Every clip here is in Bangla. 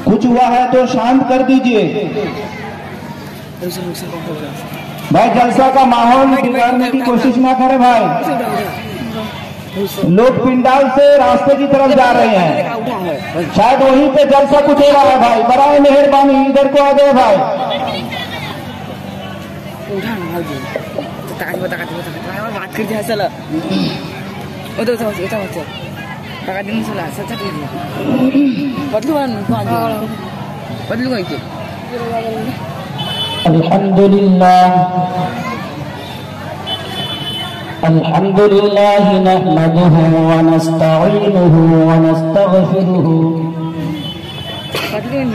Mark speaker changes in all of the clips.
Speaker 1: कुछ हुआ है तो शांत कर दीजिए भाई। जलसा का माहौल बिगाड़ने की कोशिश ना करें भाई। लोग पिंडाल से रास्ते की तरफ जा रहे हैं, शायद वहीं पे जलसा कुछ हो रहा है भाई। बराए मेहरबानी इधर को आ जाए भाई।
Speaker 2: बात करते हैं चलो उधर kakak din salah saja dia Padluan itu
Speaker 3: Alhamdulillah nahmaduhu wa nasta'inuhu wa nastaghfiruhu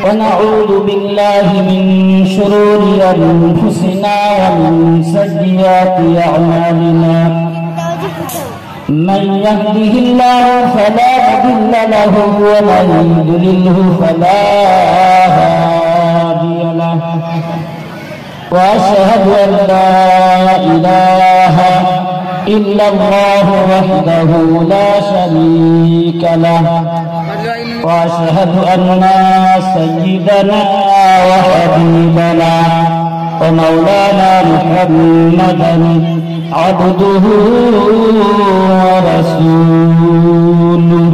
Speaker 3: wa na'udzu billahi min shururi anfusina wa min sayyiati a'malina. من يهده الله فلا مضل له ومن يضلله فلا هادي له واشهد ان لا اله الا الله وحده لا شريك له واشهد ان سيدنا وحبيبنا ومولانا محمدا عبده ورسوله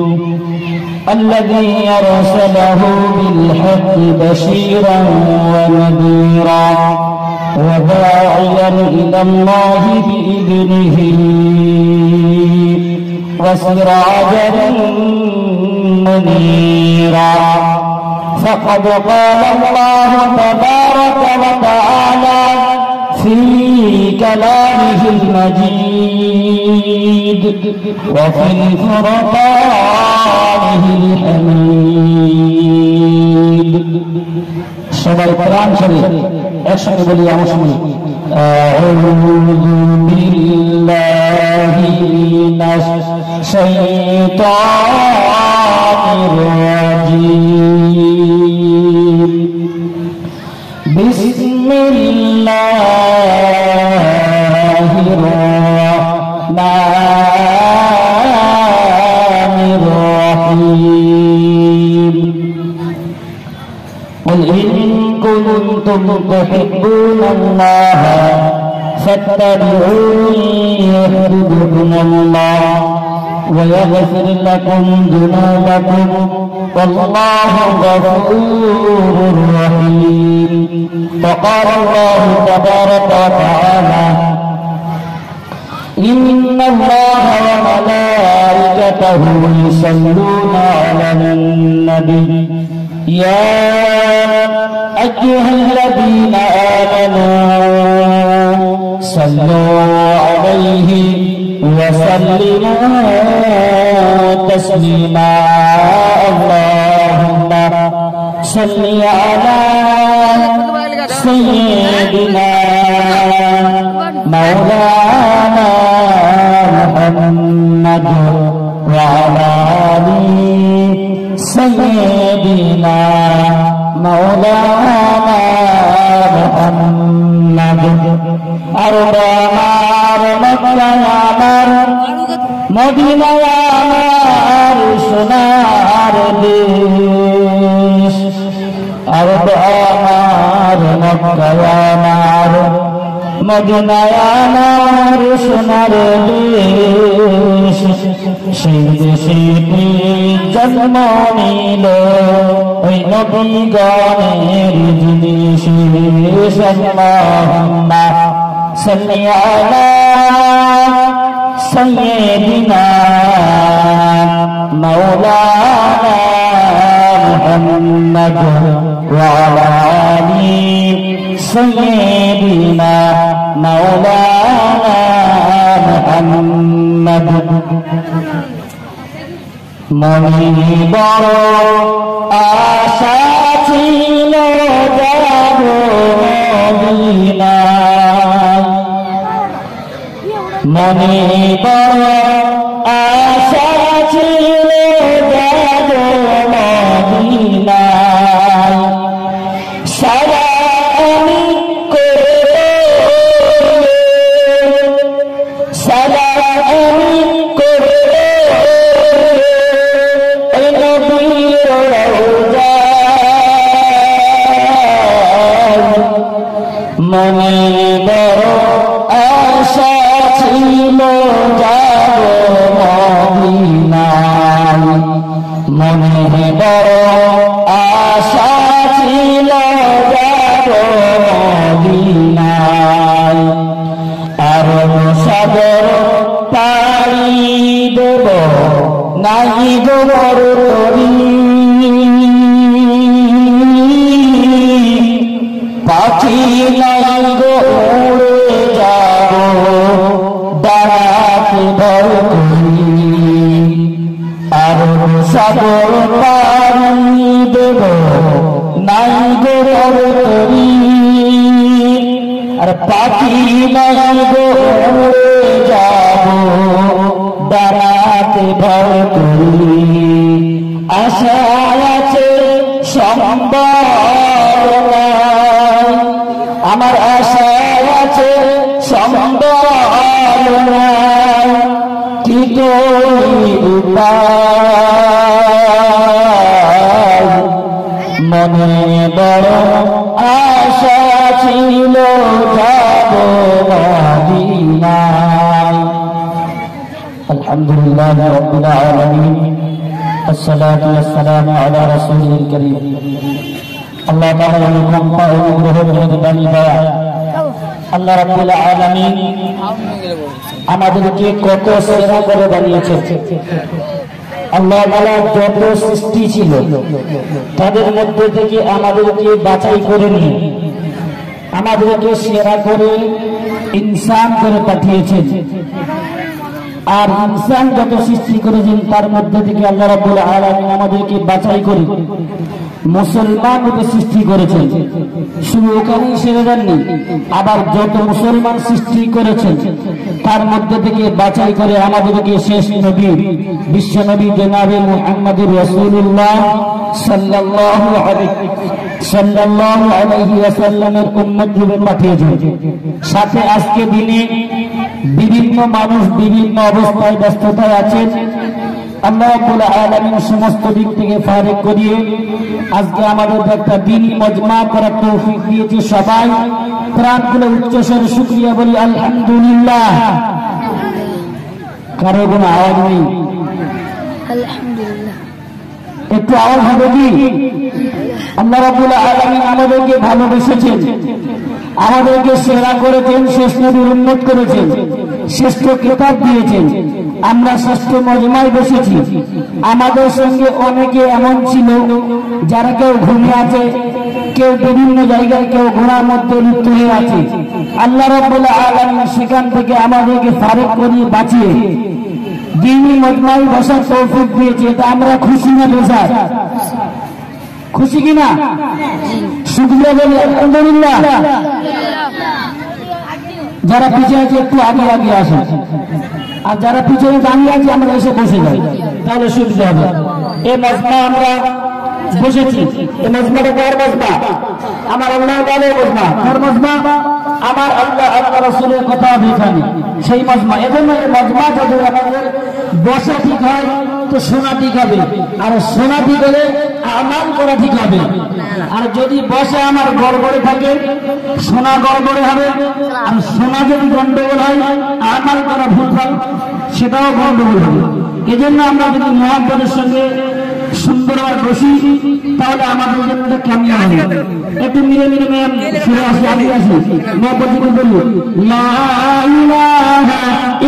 Speaker 3: الذي أرسله بالحق بشيرا ونذيرا وداعيا إلى الله بإذنه وسراجا منيرا. فقد قال الله تبارك وتعالى في كلامه المجيد وفي فرقانه الحميد. সবাই কোরআন শরীফ একসাথে বলি আমার শুনি। আউযু বিল্লাহি মিনাশ শাইতানির রাজীম। বিসমিল্লাহির রাহমানির রাহিম। قل إن كنتم تحبون الله فاتبعوني يحببكم الله ويغفر لكم ذنوبكم والله غفور رحيم. وقال الله تبارك وتعالى إن الله وملائكته يصلون على النبي يا أيها الذين آمنوا صلوا عليه وسلموا تسليما. اللهم صل على سيدنا مولانا محمد وعلى آل سيدنا مولانا محمد. أربعة مكة مدينة আমার সোনার দেশ। আমার মক্কা আমার মদিনা আমার সোনার দেশ। সেই দেশে জন্ম নিল ওই নবীগণের জিনিস। আল্লাহুম্মা সাল্লি আলা سيدنا مولانا محمد وعلى آل سيدنا مولانا محمد. মনে বড় আশা ছিল যাব মদিনায়। মনে বড় আশা ছিল যাব মদিনায়। সারা আমি করে সারা আমি করে নবীর রওজা বড় আশা ছিল যাব মদিনায় আরব সাগর পাড়ি দেব নাই গো বড় তরি পাখি নাই গো উড়ে যাব ডানাতে ভর করি আরব সাগর পাড়ি দেব নাই গো বড় তরি আর পাখি নাই গো উড়ে যাব ডানাতে ভর করি আশা আছে সম্বল আমার আশা আছে সম্বল কি করি উপায় মনে বড় আশা ছিল যাব মদিনায় আলহামদুলিল্লাহ রাব্বিল আলামিন আসসালাতু ওয়াসসালামু আলা রাসূলিল কারীম আল্লাহ তাআলা অনুগ্রহ করে দানি দেয়া আল্লাহ রাব্বুল আলামিন আমাদেরকে কত সেরা করে বানিয়েছে আল্লাহ তাআলা যত সৃষ্টি ছিল তাদের মধ্যে থেকে আমাদেরকে বাছাই করে নিয়ে আমাদেরকে সেরা করে ইনসান করে পাঠিয়েছেন আর ইনসান যত সৃষ্টি করেছেন তার মধ্যে থেকে আল্লাহ রাব্বুল আলামিন আমাদেরকে বাছাই করে মুসলমান রূপে সৃষ্টি করেছেন শুধু ওখানেই সেরে দেননি আবার যত মুসলমান সৃষ্টি করেছেন তার মধ্যে থেকে বাছাই করে আমাদেরকে শেষ নবী বিশ্ব নবী জনাবে মুহাম্মদুর রাসূলুল্লাহ সাল্লাল্লাহু আলাইহি ওয়াসাল্লামের উম্মত রূপে পাঠিয়েছেন সাথে আজকে দিনে বিভিন্ন মানুষ বিভিন্ন অবস্থায় ব্যস্ততায় আছেন আল্লাহ রাব্বুল আলামিন সমস্ত দিক থেকে ফারিক করিয়ে আজকে আমাদের একটা দ্বীনি মজমা করার তৌফিক দিয়েছে সবাই প্রাণ খুলে উচ্চস্বরে শুকরিয়া বলি আলহামদুলিল্লাহ কারো কোনো আওয়াজ নেই
Speaker 4: আলহামদুলিল্লাহ
Speaker 3: একটু আওয়াজ হবে কি আল্লাহ রাব্বুল আলামিন আমাদেরকে ভালোবেসেছেন আমাদেরকে সেরা করেছেন শ্রেষ্ঠ নবীর উম্মত করেছেন শ্রেষ্ঠ কিতাব দিয়েছেন আমরা শ্রেষ্ঠ মজমায় বসেছি আমাদের সঙ্গে অনেকে এমন ছিল যারা কেউ ঘুমিয়ে আছে কেউ বিভিন্ন জায়গায় কেউ ঘোড়ার মধ্যে লিপ্ত হয়ে আছে আল্লাহ রাব্বুল আলামিন সেখান থেকে আমাদেরকে ফারিক করিয়ে বাঁচিয়ে দ্বীনি মজমায় বসার তৌফিক দিয়েছে এটা আমরা খুশি না বেজার খুশি কিনা শুকরিয়া বলি আলহামদুলিল্লাহ যারা পিছিয়ে আছে একটু আগে আগে আসে আর যারা পিছনে দাঁড়িয়ে আছে আমরা এসে বসে যাই তাহলে সুবিধা হবে এই মজমা আমরা বসেছি এই মজমাটা কার মজমা আমার আল্লাহ তাআলার মজমা কার মজমা আমার আল্লাহ রাসূলের কথা এখানে সেই মজমা এজন্য এই মজমা যদি আমাদের বসা ঠিক হয় তো শোনা ঠিক হবে আর শোনা ঠিক হলে আমাল করা ঠিক হবে আর যদি বসে আমার গড়বড়ে থাকে শোনা গড়বড়ে হবে আর শোনা যদি গন্ডগোল হয় আমাল করা ভুল হয় সেটাও গন্ডগোল হবে এজন্য আমরা যদি মুহাম্মদের সঙ্গে সুন্দরভাবে বসি তাহলে আমাদের জন্য এটা কেমন হবে একটু মিলে মিলে ম্যাম ফিরে আসি আগে আসি মুহাম্মদ বলি লা ইলাহা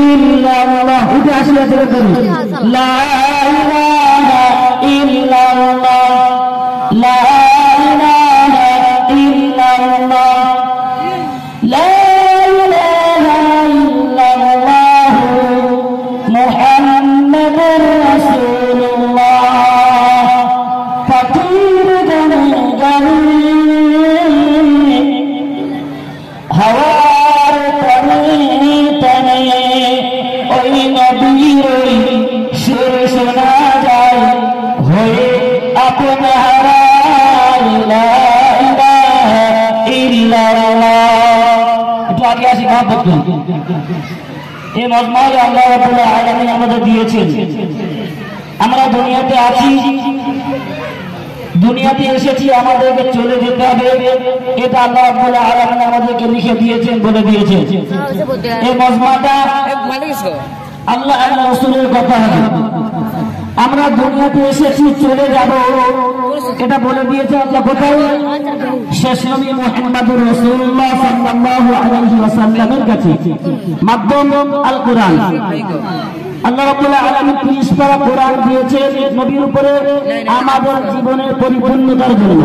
Speaker 3: ইল্লাল্লাহ উঠে আসি আছে বলি লা ইলাহা ইল্লাল্লাহ লা ইলাহা ইল্লাল্লাহ লা ইলাহা ইল্লাল্লাহ মুহাম্মাদুর রাসূলুল্লাহ ফকির গানে গানে হাওয়ার তনে তনে ওই নবীর সুর শোনা যায় হয়ে আপনার লা ইলাহা ইল্লাল্লাহ একটু আগে আসি মহব্বত এই মজমায় আল্লাহ রাব্বুল আলামিন আমাদের দিয়েছেন আমরা দুনিয়াতে আছি দুনিয়াতে এসেছি আমাদেরকে চলে যেতে হবে এটা আল্লাহ রাব্বুল আলামিন আমাদেরকে লিখে দিয়েছেন বলে দিয়েছেন এই মজমাটা আল্লাহ রাসূলের কথা হবে আমরা দুনিয়াতে এসেছি, চলে যাব, এটা বলে দিয়েছে আল্লাহ কোথায়? শেষ নবী মুহাম্মদুর রাসূলুল্লাহ সাল্লাল্লাহু আলাইহি ওয়াসাল্লামের কাছে, মাধ্যম আল কোরআন। আল্লাহ রাব্বুল আলামিন 30 পারা কোরআন দিয়েছেন নবীর উপরে আমাদের জীবনের পরিপূর্ণতার জন্য।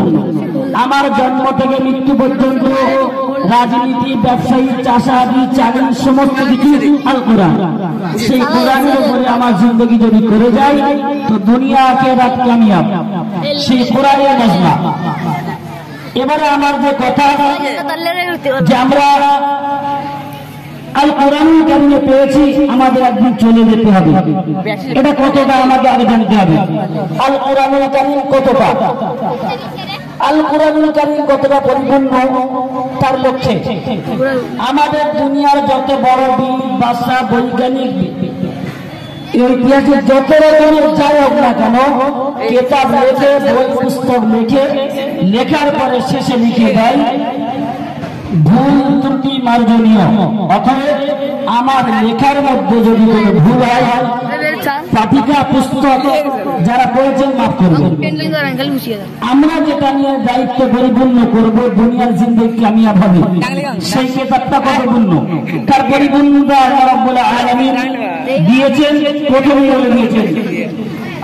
Speaker 3: আমার জন্ম থেকে মৃত্যু পর্যন্ত রাজনীতি, ব্যবসায়ী, চাষাবাদী, চাকরি সমস্ত কিছু আল কোরআন। সেই কোরআনের উপরে আমার জিন্দগি যদি করে যায় তো দুনিয়া আখিরাত কামিয়াব। সেই কোরআনের মজমা। এবারে আমার যে কথা, যে আমরা আল কোরআনুল কারীমে পেয়েছি, আমাদের একদিন চলে যেতে হবে। এটা কতটা আমাদের আগে জানতে হবে। আল কোরআনুল কারীম কতটা, আল কোরআনুল কারীম কতটা পরিপূর্ণ তার লক্ষ্যে আমাদের দুনিয়ার যত বড় বীর, বাদশা, বৈজ্ঞানিক, ইতিহাসে যত রকমের যাই হোক না কেন, কিতাব লেখে, বই পুস্তক লেখে, লেখার পরে শেষে লিখে দেয় ভুল ত্রুটি মার্জনীয়। অতএব আমার লেখার মধ্যে যদি কোনো ভুল হয়, পাঠিকা পুস্তক যারা পড়েছেন মাফ করবেন। আমরা যেটা নিয়ে দায়িত্ব পরিপূর্ণ করব, দুনিয়ার জিন্দেগি কামিয়াব হবে, সেই কিতাবটা পরিপূর্ণ। তার পরিপূর্ণতা আল্লাহ রাব্বুল আলামিন দিয়েছেন, প্রথমে বলে দিয়েছেন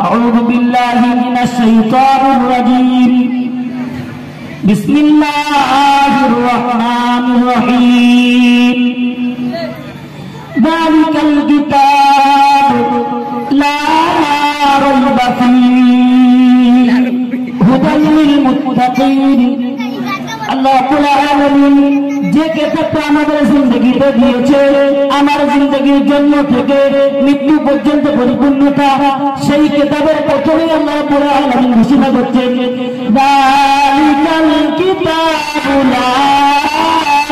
Speaker 3: আউযু বিল্লাহি মিনাশ শাইতানির রাজীম, বিসমিল্লাহির রহমানির রহিম, যালিকাল কিতাবু লা রাইবা ফীহি হুদাল লিল মুত্তাকিন। আল্লাহ রাব্বুল আলামিন যে কিতাবটা আমাদের জিন্দেগিতে দিয়েছে, আমার জিন্দেগির জন্ম থেকে মৃত্যু পর্যন্ত পরিপূর্ণতা, সেই কিতাবের প্রথমেই আল্লাহ রাব্বুল আলামিন ঘোষণা করছেন যালিকাল কিতাবু লা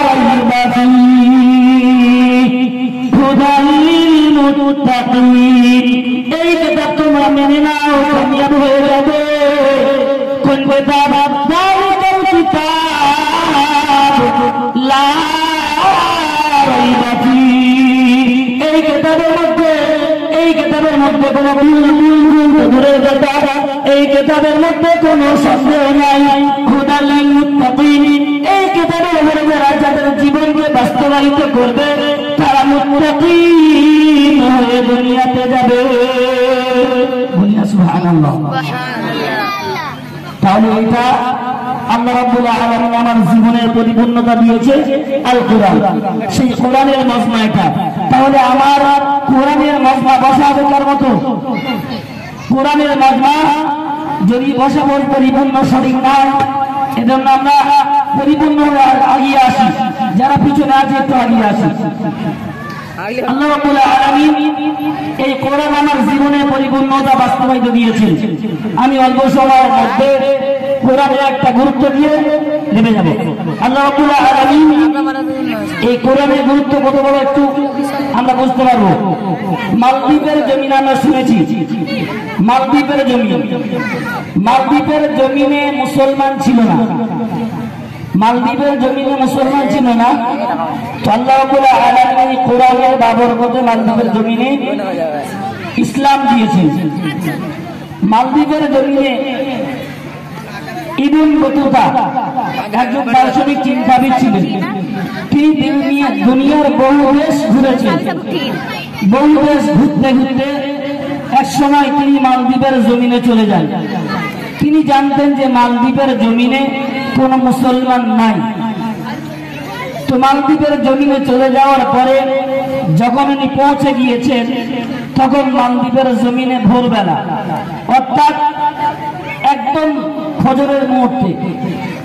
Speaker 3: রাইবা ফীহি হুদাল লিল মুত্তাকিন। এই কিতাব তোমরা মেনে নাও, কামিয়াব হয়ে যাবে। কোন কিতাব? যালিকাল কিতাবু লা রাইবা ফীহি। এই কিতাবের মধ্যে কোনো ভুল দূরের কথা, এই কিতাবের মধ্যে কোনো সন্দেহ নাই। হুদাল লিল মুত্তাকিন, এই কিতাবের উপরে যাদের জীবনকে বাস্তবায়িত করবে তারা মুত্তাকিন হয়ে দুনিয়াতে যাবে। বলিয়া সুবহানাল্লাহ। তাহলে এটা আল্লাহ রাব্বুল আলামিন আমার জীবনের পরিপূর্ণতা দিয়েছে আল কোরআন, সেই কোরআনের মজমা এটা। তাহলে আমার কোরআনের মজমা বসাবে কার মতো? কোরআনের মজমা যদি বসাবো পরিপূর্ণ সঠিক না, এজন্য আমরা পরিপূর্ণ আগিয়ে আসি, যারা পিছনে আছে একটু আগিয়ে আসি। আল্লাহ রাব্বুল আলামিন এই কোরআন আমার জীবনে পরিপূর্ণতা বাস্তবায়িত দিয়েছেন। আমি অল্প সময়ের মধ্যে কোরআনের একটা গুরুত্ব দিয়ে নেমে যাব। আল্লাহ রাব্বুল আলামিন এই কোরআনের গুরুত্ব কত বড় একটু আমরা বুঝতে পারবো। মালদ্বীপের জমিন আমরা শুনেছি, মালদ্বীপের জমিনে মুসলমান ছিল না, মালদ্বীপের জমিনে মুসলমান ছিল না। আল্লাহ রাব্বুল আলামিন কোরআনের বাবরকতে মালদ্বীপের জমিনে ইসলাম দিয়েছেন। মালদ্বীপের জমিনে ইবন বতুতা একজন দার্শনিক চিন্তাবিদ ছিলেন। তিনি দুনিয়ার বহু দেশ ঘুরেছেন। বহু দেশ ঘুরতে ঘুরতে এক সময় তিনি মালদ্বীপের জমিনে চলে যান। তিনি জানতেন যে মালদ্বীপের জমিনে কোন মুসলমান নাই। তো মালদ্বীপের জমিনে চলে যাওয়ার পরে যখন উনি পৌঁছে গিয়েছেন, তখন মালদ্বীপের জমিনে ভোরবেলা, অর্থাৎ একদম ফজরের মুহূর্তে।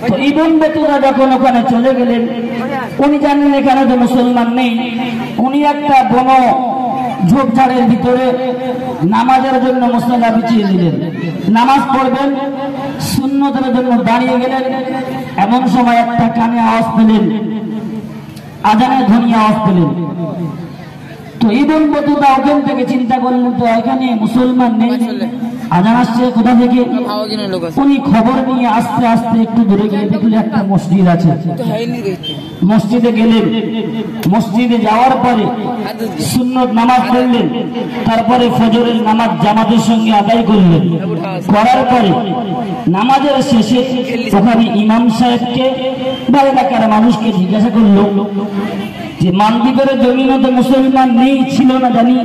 Speaker 3: তো ইবন বতুতা যখন ওখানে চলে গেলেন, উনি জানেন এখানে তো মুসলমান নেই। উনি একটা বন ঝোপঝাড়ের ভিতরে নামাজের জন্য মুসল্লা বিছিয়ে দিলেন, নামাজ পড়বেন, সুন্নতের জন্য দাঁড়িয়ে গেলেন। এমন সময় একটা কানে আওয়াজ পেলেন, আজানের ধ্বনি আওয়াজ পেলেন। তো ইবন বতুতা ওখান থেকে চিন্তা করলেন তো এখানে মুসলমান নেই, আজান আসছে কোথা থেকে?
Speaker 2: খাওয়া কিনে লোক আছে
Speaker 3: উনি খবর নিয়ে আস্তে আস্তে একটু দূরে গিয়ে দেখলে একটা মসজিদ আছে।
Speaker 2: তো হয়নি দেখতে
Speaker 3: মসজিদে গেলেন, মসজিদে যাওয়ার পরে সুন্নত নামাজ পড়লেন, তারপরে ফজরের নামাজ জামাতের সঙ্গে আদায় করলেন। করার পরে নামাজের শেষে ওখানে ইমাম সাহেবকে বা এলাকার মানুষকে জিজ্ঞাসা করলো যে মালদ্বীপের জমিনে তো মুসলমান নেই, ছিল না জানি,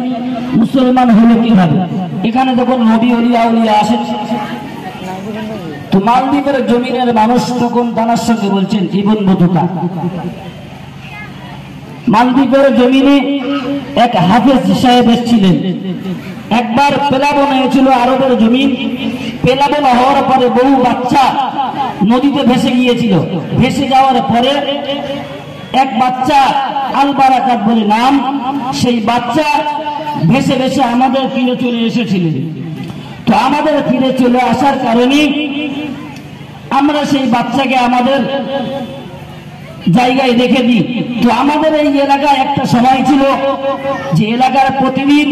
Speaker 3: মুসলমান হলো কিভাবে? এখানে তখন নবী ওলিয়া আউলিয়া আসেন, তো মালদ্বীপের জমিনের মানুষ তখন তার সঙ্গে বলছেন জীবন বধুতা। মালদ্বীপের জমিনে এক হাফেজ সাহেব এসেছিলেন, একবার প্লাবন হয়েছিল আরবের জমিন। প্লাবন হওয়ার পরে বহু বাচ্চা নদীতে ভেসে গিয়েছিল। ভেসে যাওয়ার পরে এক বাচ্চা আল বারাকাত বলে নাম, সেই বাচ্চা ভেসে ভেসে আমাদের তীরে চলে এসেছিলেন। তো আমাদের তীরে চলে আসার কারণে আমরা সেই বাচ্চাকে আমাদের জায়গায় রেখে দিই। তো আমাদের এই এলাকায় একটা সময় ছিল যে এলাকার প্রতিদিন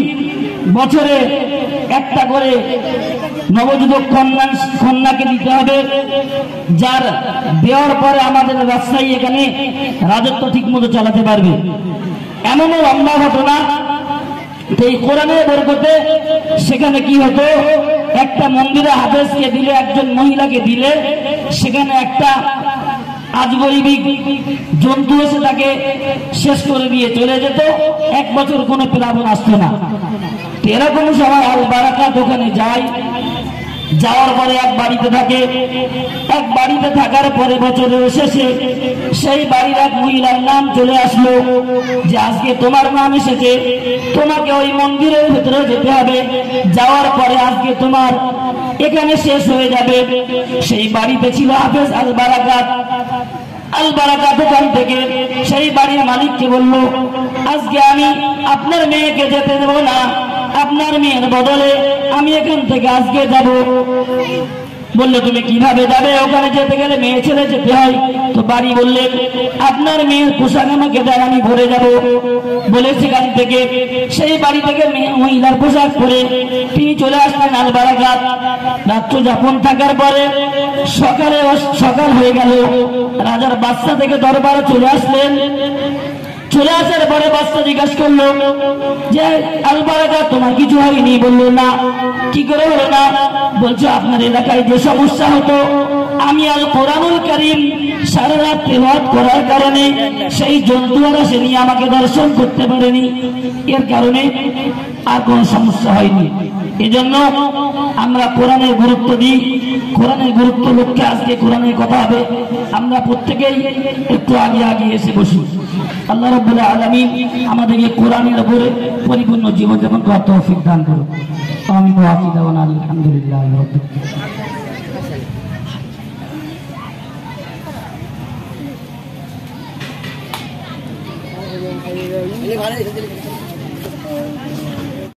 Speaker 3: বছরে একটা করে নবযুবক কন্যাকে দিতে হবে, যার দেওয়ার পরে আমাদের রাজশাহী এখানে রাজত্ব ঠিক মতো চালাতে পারবে। এমনও লম্বা ঘটনা, এই কোরআনের বরকতে সেখানে কি হতো, একটা মন্দিরে হাফেজকে দিলে, একজন মহিলাকে দিলে, সেখানে একটা আজগরিবিক জন্তু এসে তাকে শেষ করে দিয়ে চলে যেত। এক বছর কোনো প্লাবন আসতো না। এরকম সময় আল বারাকাত ওখানে যায়, যাওয়ার পরে এক বাড়িতে থাকে। এক বাড়িতে থাকার পরে বছরের শেষে সেই বাড়ির এক মহিলার নাম চলে আসলো যে আজকে তোমার নাম এসেছে, তোমাকে ওই মন্দিরের ভেতরে যেতে হবে, যাওয়ার পরে আজকে তোমার এখানে শেষ হয়ে যাবে। সেই বাড়িতে ছিল হাফেজ আল বারাকাত। আল বারাকাত ওখান থেকে সেই বাড়ির মালিককে বলল, আজকে আমি আপনার মেয়েকে যেতে দেবো না, আপনার মেয়ের বদলে আমি এখান থেকে আজকে যাব। বললো তুমি কিভাবে যাবে? ওখানে যেতে গেলে মেয়ে ছেলে যেতে হয়। তো বাড়ি বললেন আপনার মেয়ের পোশাক আমাকে দেন, আমি ভরে যাব। বলে সেখান থেকে সেই বাড়ি থেকে মহিলার পোশাক পরে তিনি চলে আসলেন আল বারাকাত। রাত্র যাপন থাকার পরে সকাল হয়ে গেল। রাজার বাদশা থেকে দরবারে চলে আসলেন। চলে আসার পরে বাদশা জিজ্ঞাসা করলো যে আল বারাকাত তোমার কিছু হয়নি? বললো না। কি করে হলো না? বলছে আপনার এলাকায় যে সমস্যা হতো, আমি আল কোরআনুল কারীম সারা রাত তেলাওয়াত করার কারণে সেই জন্তুরা সে নিয়ে আমাকে দর্শন করতে পারেনি, এর কারণে আর কোনো সমস্যা হয়নি। এজন্য আমরা কোরআনের গুরুত্ব দিই, কোরআনের গুরুত্ব লক্ষ্যে আজকে কোরআনের কথা হবে। আমরা প্রত্যেকেই একটু আগে আগে এসে বসি। আল্লাহ রাব্বুল আলামিন আমাদেরকে কোরআনের উপরে পরিপূর্ণ জীবনযাপন করার তৌফিক দান করুন। আমিন ওয়া আখিরু দাওয়ানা আলহামদুলিল্লাহি রাব্বিল আলামিন।